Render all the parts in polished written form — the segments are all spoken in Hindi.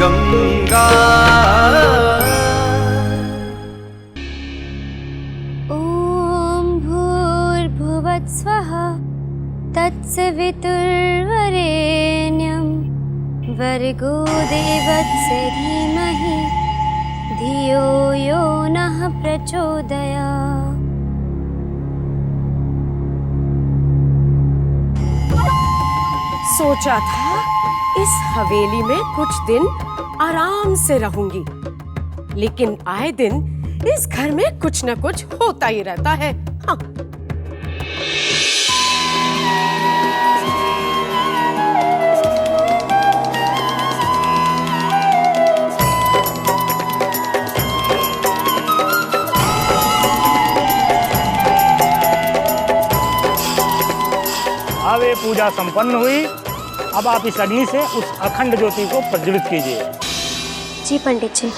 गंगा। ॐ भूर्भुवस्वः तत्सवितुर्वरेण्यं भर्गो देवस्य धीमहि धियो यो नः प्रचोदयात्। सोचा था इस हवेली में कुछ दिन आराम से रहूंगी, लेकिन आए दिन इस घर में कुछ न कुछ होता ही रहता है। हाँ। अब ये पूजा संपन्न हुई। अब आप इस अग्नि से उस अखंड ज्योति को प्रज्वलित कीजिए। जी पंडित जी।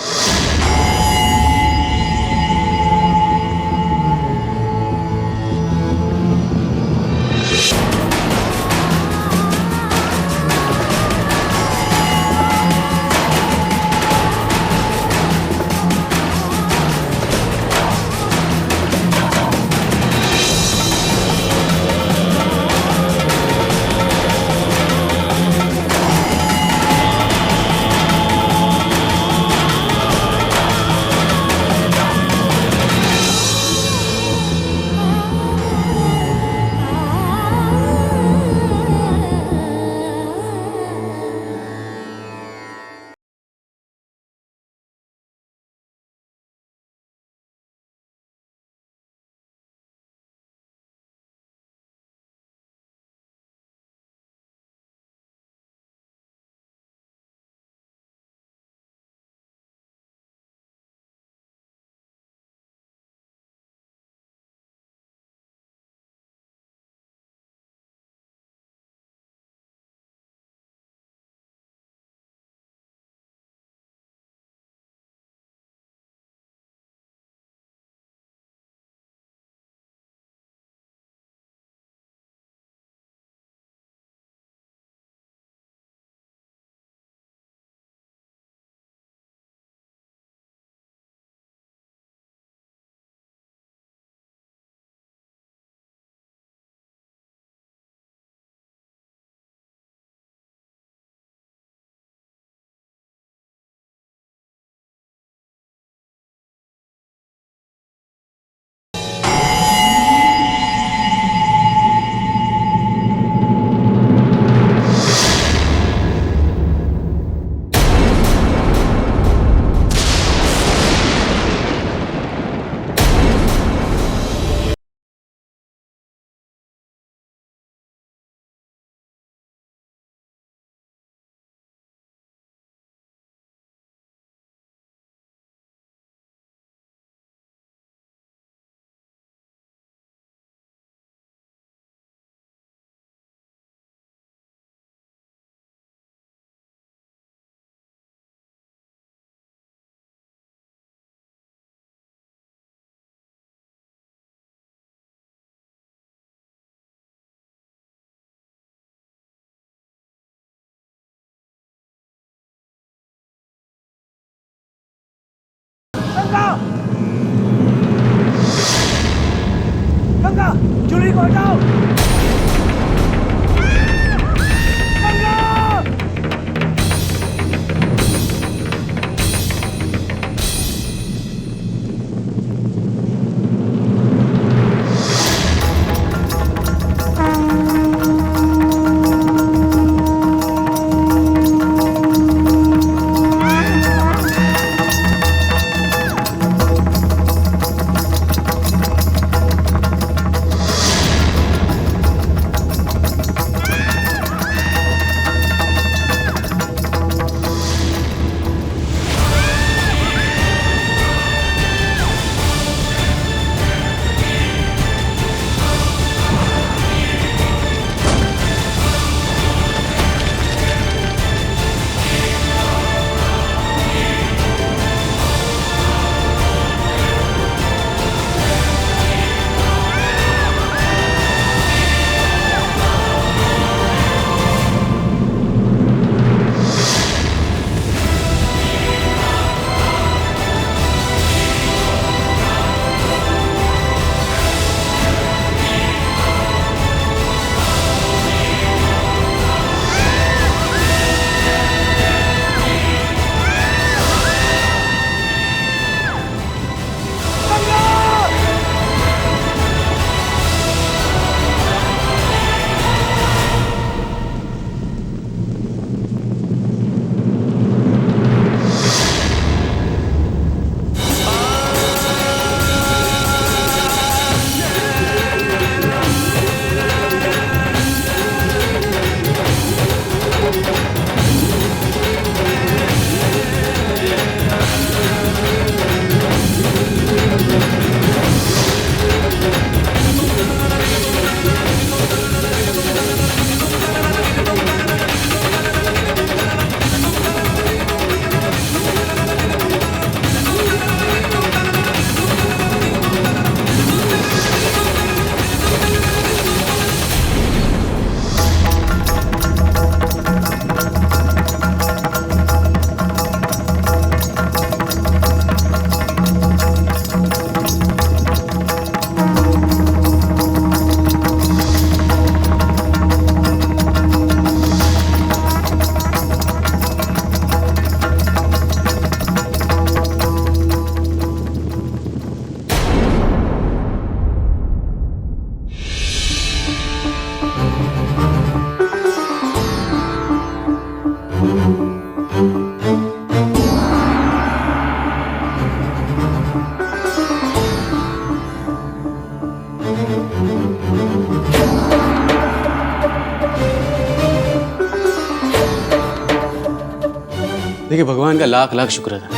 देखिए भगवान का लाख लाख शुक्र था,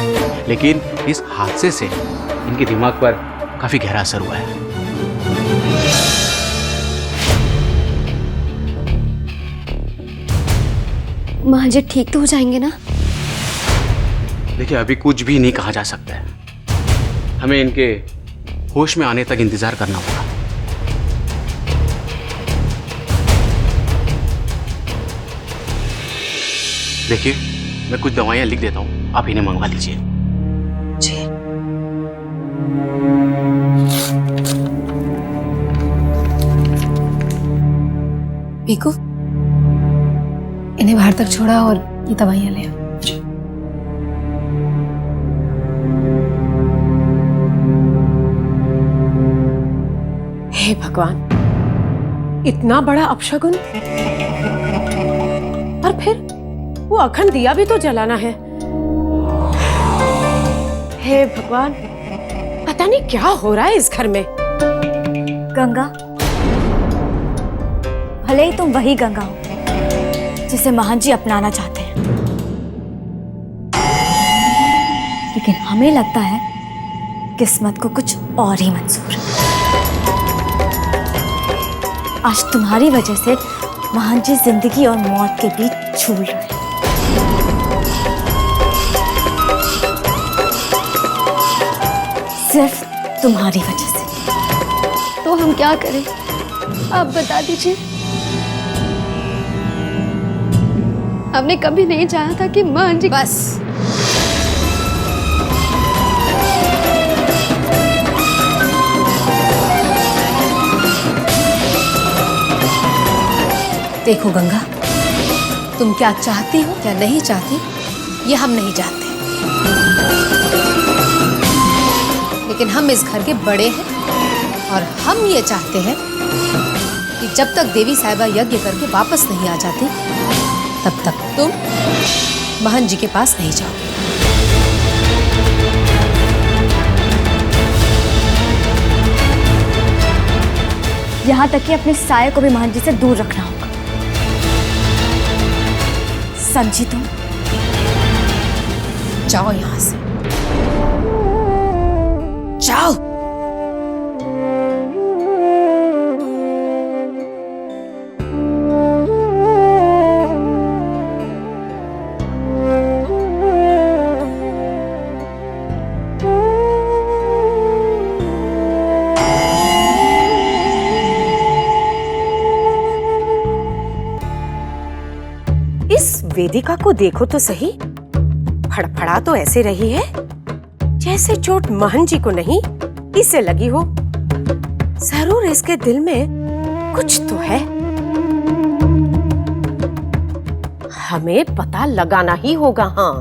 लेकिन इस हादसे से इनके दिमाग पर काफी गहरा असर हुआ है। माँ जी ठीक तो हो जाएंगे ना? देखिए अभी कुछ भी नहीं कहा जा सकता है, हमें इनके होश में आने तक इंतजार करना होगा। देखिए मैं कुछ दवाइयां लिख देता हूँ, आप इन्हें मंगवा लीजिए। जी। पीकू, इन्हें बाहर तक छोड़ा और ये दवाइयां ले आओ। हे भगवान, इतना बड़ा अपशगुन। और फिर वो अखंड दिया भी तो जलाना है। हे भगवान, पता नहीं क्या हो रहा है इस घर में। गंगा, भले ही तुम वही गंगा हो जिसे महान जी अपनाना चाहते हैं, लेकिन हमें लगता है किस्मत को कुछ और ही मंजूर है। आज तुम्हारी वजह से महान जी जिंदगी और मौत के बीच झूल रहे हैं। सिर्फ तुम्हारी वजह से। तो हम क्या करें, आप बता दीजिए। हमने कभी नहीं चाहा था कि माँ जी। बस, देखो गंगा, तुम क्या चाहती हो क्या नहीं चाहती ये हम नहीं जानते, लेकिन हम इस घर के बड़े हैं और हम ये चाहते हैं कि जब तक देवी साहिबा यज्ञ करके वापस नहीं आ जाती तब तक तुम महन जी के पास नहीं जाओ। यहां तक कि अपने साये को भी महान जी से दूर रखना होगा। समझी तुम? जाओ यहां से, जाओ। इस वेदिका को देखो तो सही, फड़फड़ा तो ऐसे रही है जैसे चोट महन जी को नहीं इसे लगी हो। जरूर इसके दिल में कुछ तो है, हमें पता लगाना ही होगा। हाँ,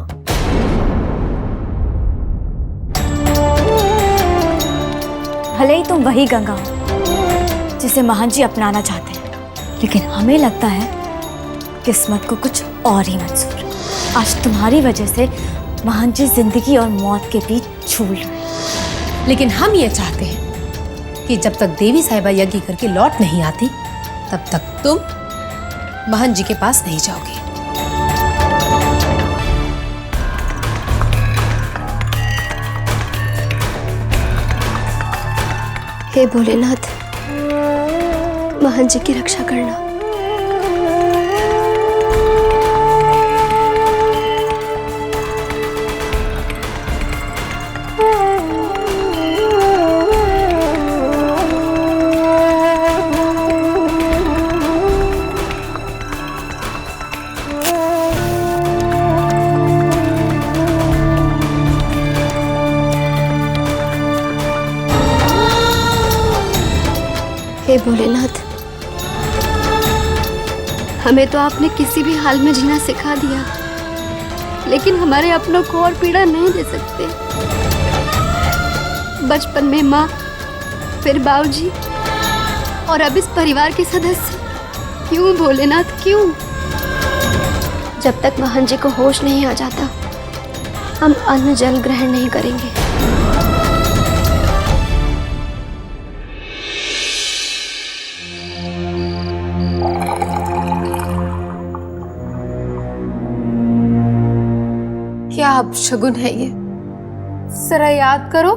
भले ही तुम वही गंगा हो जिसे महान जी अपनाना चाहते हैं, लेकिन हमें लगता है किस्मत को कुछ और ही मंजूर है। आज तुम्हारी वजह से महान जी जिंदगी और मौत के बीच झूल रहे हैं। लेकिन हम ये चाहते हैं कि जब तक देवी साहिबा यज्ञ करके लौट नहीं आती तब तक तुम महन जी के पास नहीं जाओगे। हे भोलेनाथ, महान जी की रक्षा करना। हे भोलेनाथ, हमें तो आपने किसी भी हाल में जीना सिखा दिया, लेकिन हमारे अपनों को और पीड़ा नहीं दे सकते। बचपन में माँ, फिर बाबूजी और अब इस परिवार के सदस्य। क्यों भोलेनाथ, क्यों? जब तक महान जी को होश नहीं आ जाता, हम अन्न जल ग्रहण नहीं करेंगे। खराब शगुन है ये। जरा याद करो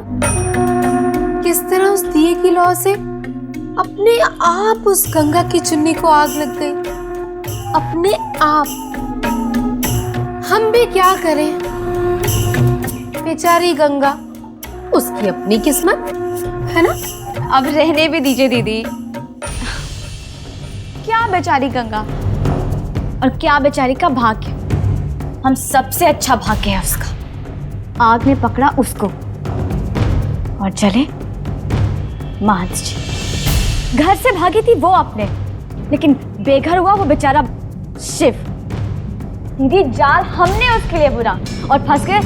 किस तरह उस दिए की लौ से अपने आप उस गंगा की चुन्नी को आग लग गई, अपने आप। हम भी क्या करें, बेचारी गंगा, उसकी अपनी किस्मत है ना। अब रहने भी दीजिए दीदी। क्या बेचारी गंगा और क्या बेचारी का भाग्य। हम सबसे अच्छा भाग्य है उसका। आग ने पकड़ा उसको और जले महंत जी। घर से भागी थी वो अपने, लेकिन बेघर हुआ वो बेचारा शिव। दीदी जाल हमने उसके लिए बुना और फंस गए